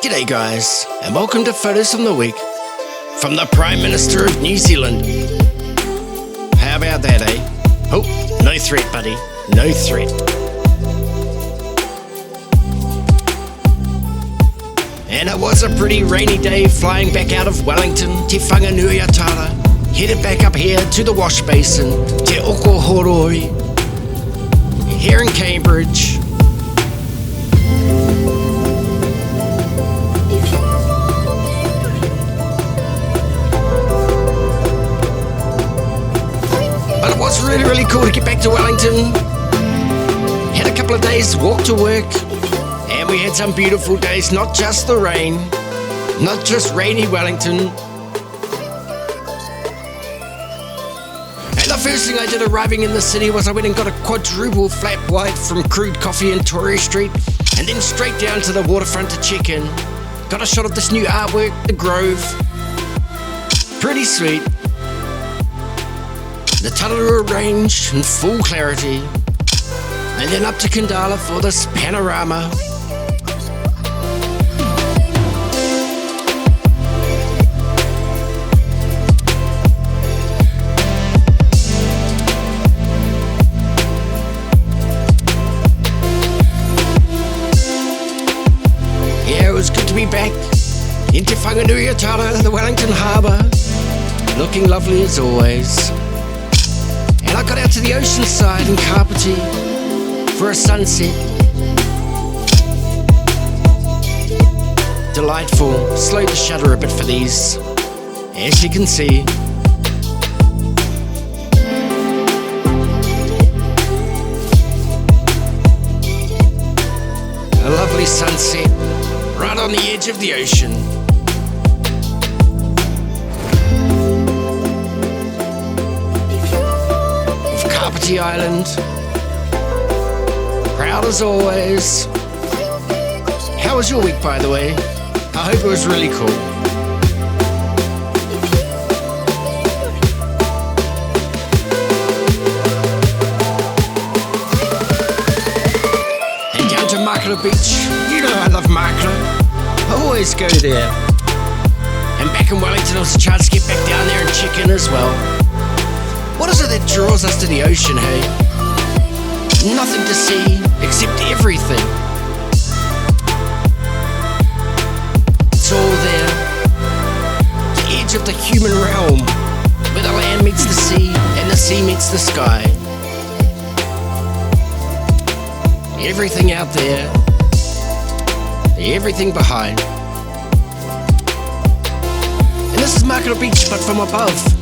G'day guys, and welcome to Photos from the Week from the Prime Minister of New Zealand. How about that, eh? Oh, no threat, buddy, no threat. And it was a pretty rainy day flying back out of Wellington, Te Whanganui Atara, headed back up here to the wash basin, Te Okohoroi, here in Cambridge. But it was really cool to get back to Wellington. Had a couple of days walk to work, and we had some beautiful days, not just the rain, not just rainy Wellington. And the first thing I did arriving in the city was I went and got a quadruple flat white from Crude Coffee in Torrey Street, and then straight down to the waterfront to check in. Got a shot of this new artwork, The Grove. Pretty sweet. The Tararua Range in full clarity. And then up to Kandala for this panorama. Yeah, it was good to be back in Te Whanganui Atara, the Wellington Harbour. Looking lovely as always. And I got out to the ocean side in Kapiti for a sunset. Delightful. Slowed the shutter a bit for these, as you can see. A lovely sunset right on the edge of the ocean. Kapiti Island. Proud as always. How was your week, by the way? I hope it was really cool. And down to Makara Beach. You know I love Makara. I always go there. And back in Wellington, it was a chance to get back down there and check in as well. What is it that draws us to the ocean, hey? Nothing to see except everything. It's all there. The edge of the human realm, where the land meets the sea and the sea meets the sky. Everything out there, everything behind. And this is Makara Beach, but from above.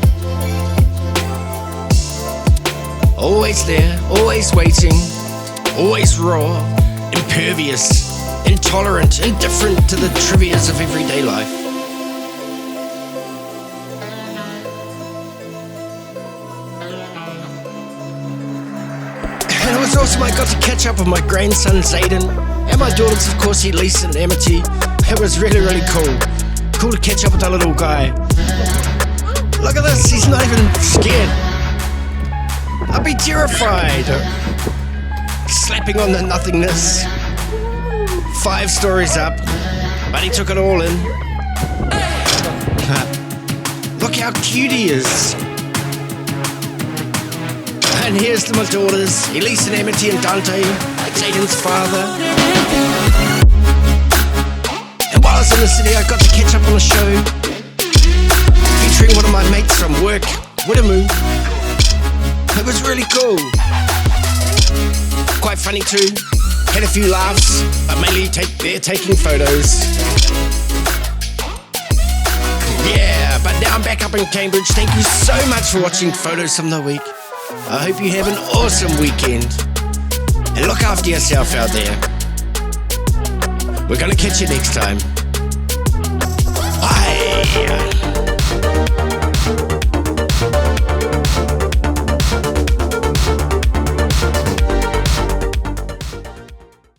Always there, always waiting, always raw, impervious, intolerant, indifferent to the trivias of everyday life. And it was awesome, I got to catch up with my grandson Zayden, and my daughters, of course, Elise and Amity. It was really cool. Cool to catch up with that little guy. Look at this, he's not even scared. I'd be terrified. Slapping on the nothingness. 5 stories up, but he took it all in. Look how cute he is. And here's to my daughters, Elise and Amity and Dante, Zayden's father. And while I was in the city, I got to catch up on a show featuring one of my mates from work, Whanganui. It was really cool. Quite funny too. Had a few laughs, but mainly they're taking photos. Yeah, but now I'm back up in Cambridge. Thank you so much for watching Photos from the Week. I hope you have an awesome weekend. And look after yourself out there. We're gonna catch you next time. Bye.